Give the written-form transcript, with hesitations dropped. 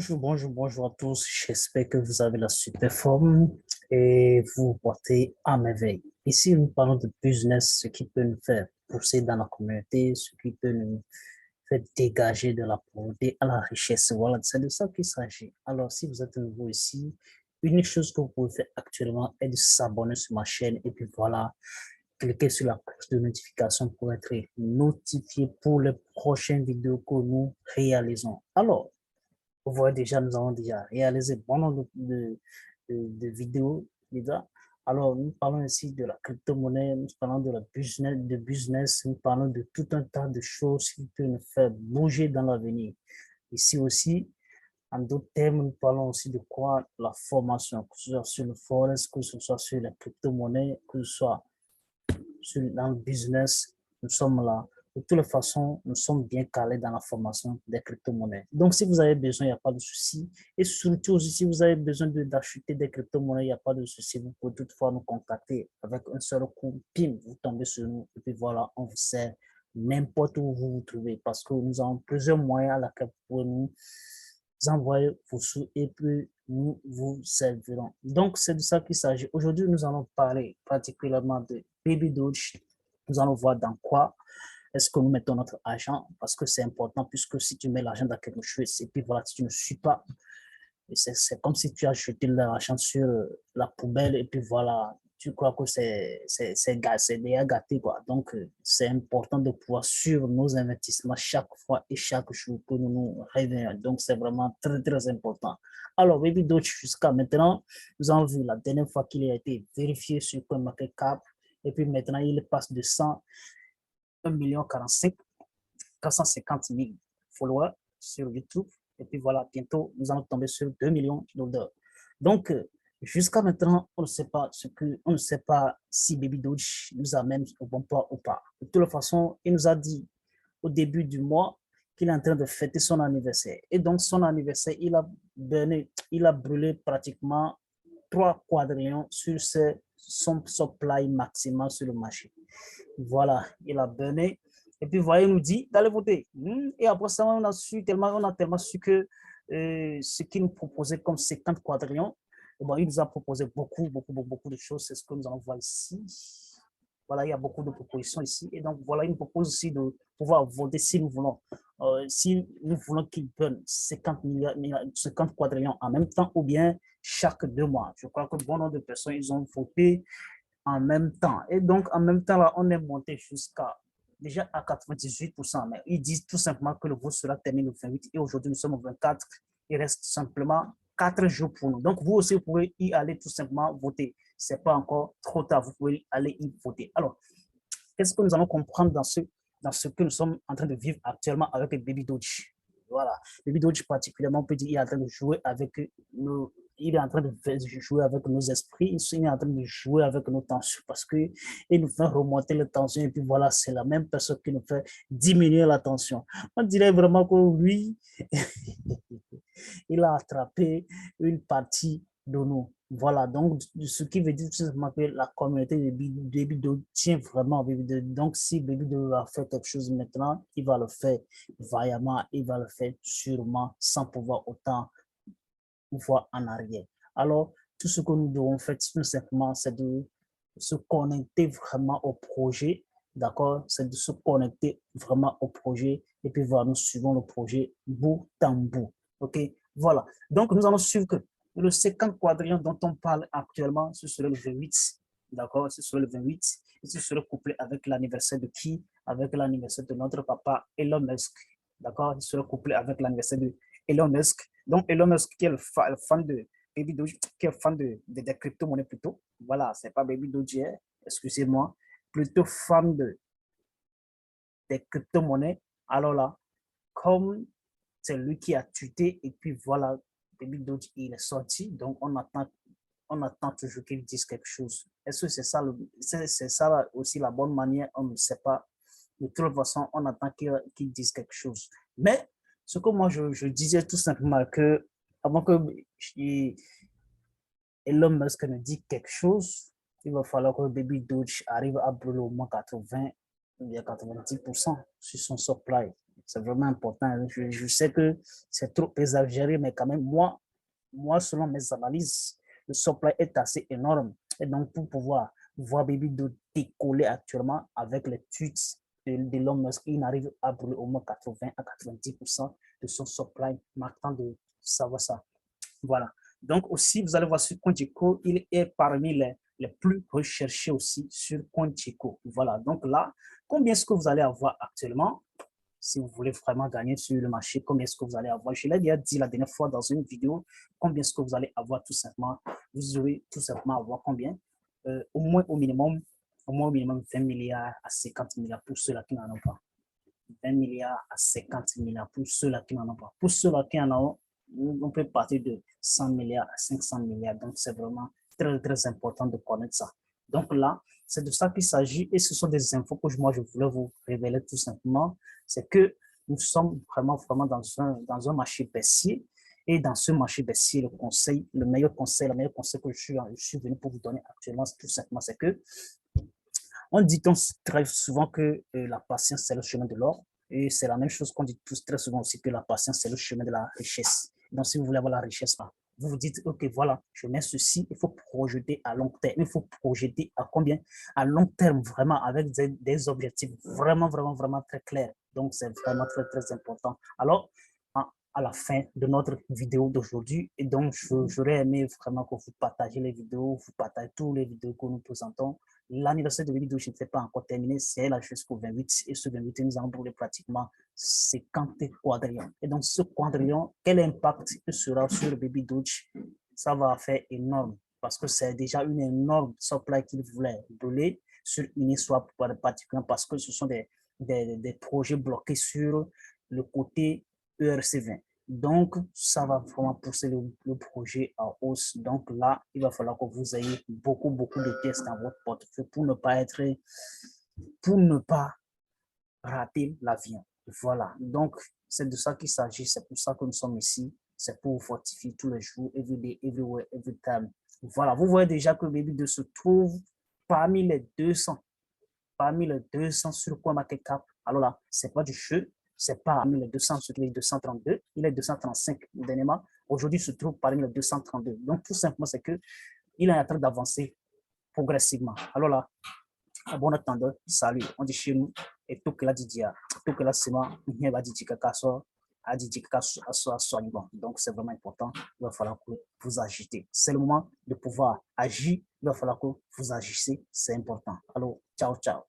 Bonjour à tous. J'espère que vous avez la super forme et vous vous portez à merveille. Ici, nous parlons de business, ce qui peut nous faire pousser dans la communauté, ce qui peut nous faire dégager de la pauvreté à la richesse. Voilà, c'est de ça qu'il s'agit. Alors, si vous êtes nouveau ici, une chose que vous pouvez faire actuellement est de s'abonner sur ma chaîne et puis voilà, cliquez sur la cloche de notification pour être notifié pour les prochaines vidéos que nous réalisons. Alors, vous voyez déjà, nous avons déjà réalisé bon nombre de vidéos déjà. Alors, nous parlons ici de la crypto-monnaie, nous parlons de business, nous parlons de tout un tas de choses qui peuvent nous faire bouger dans l'avenir. Ici aussi, en d'autres termes, nous parlons aussi de quoi? La formation, que ce soit sur le forex, que ce soit sur la crypto-monnaie, que ce soit dans le business, nous sommes là. De toutes les façons, nous sommes bien calés dans la formation des crypto-monnaies. Donc, si vous avez besoin, il n'y a pas de souci. Et surtout, si vous avez besoin d'acheter des crypto-monnaies, il n'y a pas de souci. Vous pouvez toutefois nous contacter avec un seul coup. Pim, vous tombez sur nous. Et puis voilà, on vous sert n'importe où vous vous trouvez. Parce que nous avons plusieurs moyens à laquelle vous pouvez nous envoyer vos sous et puis nous vous servirons. Donc, c'est de ça qu'il s'agit. Aujourd'hui, nous allons parler particulièrement de Baby Doge. Nous allons voir dans quoi est-ce que nous mettons notre argent parce que c'est important puisque si tu mets l'argent dans quelque chose et puis voilà, si tu ne suis pas, c'est comme si tu as jeté l'argent sur la poubelle et puis voilà, tu crois que c'est déjà gâté quoi. Donc, c'est important de pouvoir suivre nos investissements chaque fois et chaque jour que nous nous réveillons. Donc, c'est vraiment très, très important. Alors, Baby Doge, jusqu'à maintenant, nous avons vu la dernière fois qu'il a été vérifié sur CoinMarketCap et puis maintenant, il passe de 100 1 million 45 450 000 followers sur YouTube. Et puis voilà, bientôt, nous allons tomber sur 2 millions de dollars. Donc, jusqu'à maintenant, on ne sait pas si Baby Doge nous amène au bon point ou pas. De toute façon, il nous a dit au début du mois qu'il est en train de fêter son anniversaire. Et donc, son anniversaire, il a brûlé pratiquement 3 quadrillions sur son supply maximal sur le marché. Voilà, il a burné. Et puis, voyez, il nous dit d'aller voter. Et après ça, on a tellement su que ce qu'il nous proposait comme 50 quadrillions, bon, il nous a proposé beaucoup de choses. C'est ce que nous allons voir ici. Voilà, il y a beaucoup de propositions ici. Et donc, voilà, il nous propose aussi de pouvoir voter si nous voulons. Si nous voulons qu'il donne 50 quadrillions en même temps ou bien chaque 2 mois. Je crois que bon nombre de personnes, ils ont voté en même temps. Et donc, en même temps, là, on est monté jusqu'à déjà à 98%. Mais ils disent tout simplement que le vote sera terminé le 28 et aujourd'hui, nous sommes au 24. Il reste simplement 4 jours pour nous. Donc, vous aussi, vous pouvez y aller tout simplement voter. Ce n'est pas encore trop tard. Vous pouvez aller y voter. Alors, qu'est-ce que nous allons comprendre dans ce que nous sommes en train de vivre actuellement avec le Baby Doge? Voilà. Baby Doge, particulièrement, on peut dire qu'il est en train de jouer avec nos, il est en train de jouer avec nos esprits, il est en train de jouer avec nos tensions parce qu'il nous fait remonter les tensions et puis voilà, c'est la même personne qui nous fait diminuer la tension. On dirait vraiment que lui, il a attrapé une partie de nous. Voilà, donc ce qui veut dire tout simplement que la communauté de Baby tient vraiment à Baby. Donc si Baby va faire quelque chose maintenant, il va le faire vaillamment, il va le faire sûrement sans pouvoir autant voir en arrière. Alors, tout ce que nous devons faire, tout simplement, c'est de se connecter vraiment au projet, d'accord? C'est de se connecter vraiment au projet et puis voilà, nous suivons le projet bout en bout, ok? Voilà, donc nous allons suivre que le 50 quadrillion dont on parle actuellement, ce serait le 28, d'accord? Ce serait le 28 et ce serait couplé avec l'anniversaire de qui? Avec l'anniversaire de notre papa Elon Musk, d'accord? Il serait couplé avec l'anniversaire de Elon Musk. Donc, Elon Musk qui est le fan de Baby Doge, qui est fan des crypto-monnaies plutôt. Voilà, c'est pas Baby Doge, excusez-moi. plutôt fan des crypto-monnaies, alors là, comme c'est lui qui a tué, et puis voilà, Baby Doge, il est sorti, donc on attend toujours qu'il dise quelque chose. Est-ce que c'est ça, c'est ça aussi la bonne manière? On ne sait pas. De toute façon, on attend qu'il dise quelque chose. Mais ce que moi, je disais tout simplement que avant que Elon Musk ne dise quelque chose, il va falloir que Baby Doge arrive à brûler au moins 80 ou bien 90% sur son supply. C'est vraiment important. Je sais que c'est trop exagéré, mais quand même, moi, selon mes analyses, le supply est assez énorme. Et donc, pour pouvoir voir Baby Doge décoller actuellement avec les tweets d'Elon Musk, il arrive à brûler au moins 80 à 90% de son supply, marquant de savoir ça. Voilà. Donc aussi, vous allez voir sur CoinGecko, il est parmi les plus recherchés aussi sur CoinGecko. Voilà. Donc là, combien est-ce que vous allez avoir actuellement? Si vous voulez vraiment gagner sur le marché, combien est-ce que vous allez avoir? Je l'ai déjà dit la dernière fois dans une vidéo, combien est-ce que vous allez avoir tout simplement? Vous aurez tout simplement avoir combien? Au moins au minimum 20 milliards à 50 milliards pour ceux-là qui n'en ont pas. 20 milliards à 50 milliards pour ceux-là qui n'en ont pas. Pour ceux-là qui en ont, on peut partir de 100 milliards à 500 milliards. Donc, c'est vraiment très, très important de connaître ça. Donc là, c'est de ça qu'il s'agit et ce sont des infos que moi, je voulais vous révéler tout simplement. C'est que nous sommes vraiment, vraiment dans un marché baissier. Et dans ce marché baissier, le meilleur conseil que je suis venu pour vous donner actuellement, tout simplement, c'est que on dit très souvent que la patience, c'est le chemin de l'or. Et c'est la même chose qu'on dit tous très souvent aussi que la patience, c'est le chemin de la richesse. Donc, si vous voulez avoir la richesse, vous vous dites, OK, voilà, je mets ceci, il faut projeter à long terme. Il faut projeter à combien? À long terme, vraiment, avec des objectifs vraiment, vraiment, vraiment très clairs. Donc, c'est vraiment très, très important. Alors, à la fin de notre vidéo d'aujourd'hui, et donc, j'aurais aimé vraiment que vous partagez les vidéos, vous partagez toutes les vidéos que nous présentons. L'anniversaire de Baby Doge n'était pas encore terminé, c'est là jusqu'au 28. Et ce 28, nous allons brûler pratiquement 50 quadrillions. Et donc, ce quadrillion, quel impact sera sur le Baby Doge? Ça va faire énorme parce que c'est déjà une énorme supply qu'il voulait brûler sur Uniswap particulièrement parce que ce sont des projets bloqués sur le côté ERC20. Donc, ça va vraiment pousser le projet en hausse. Donc là, il va falloir que vous ayez beaucoup, beaucoup de pièces dans votre portefeuille pour ne pas rater l'avion. Voilà. Donc, c'est de ça qu'il s'agit. C'est pour ça que nous sommes ici. C'est pour vous fortifier tous les jours, every day, everywhere, every time. Voilà. Vous voyez déjà que Baby 2 se trouve parmi les 200 sur CoinMarketCap. Alors là, c'est pas du jeu. C'est pas parmi les 200, il est 232, il est 235 dernièrement. Aujourd'hui, il se trouve parmi les 232. Donc, tout simplement, c'est que il est en train d'avancer progressivement. Alors là, à bon attendant, salut, on dit chez nous, et tout que la Didia, tout que la Sima, il va dire que a dit que donc c'est vraiment important. Il va falloir que vous agitez. C'est le moment de pouvoir agir. Il va falloir que vous agissez. C'est important. Alors, ciao, ciao.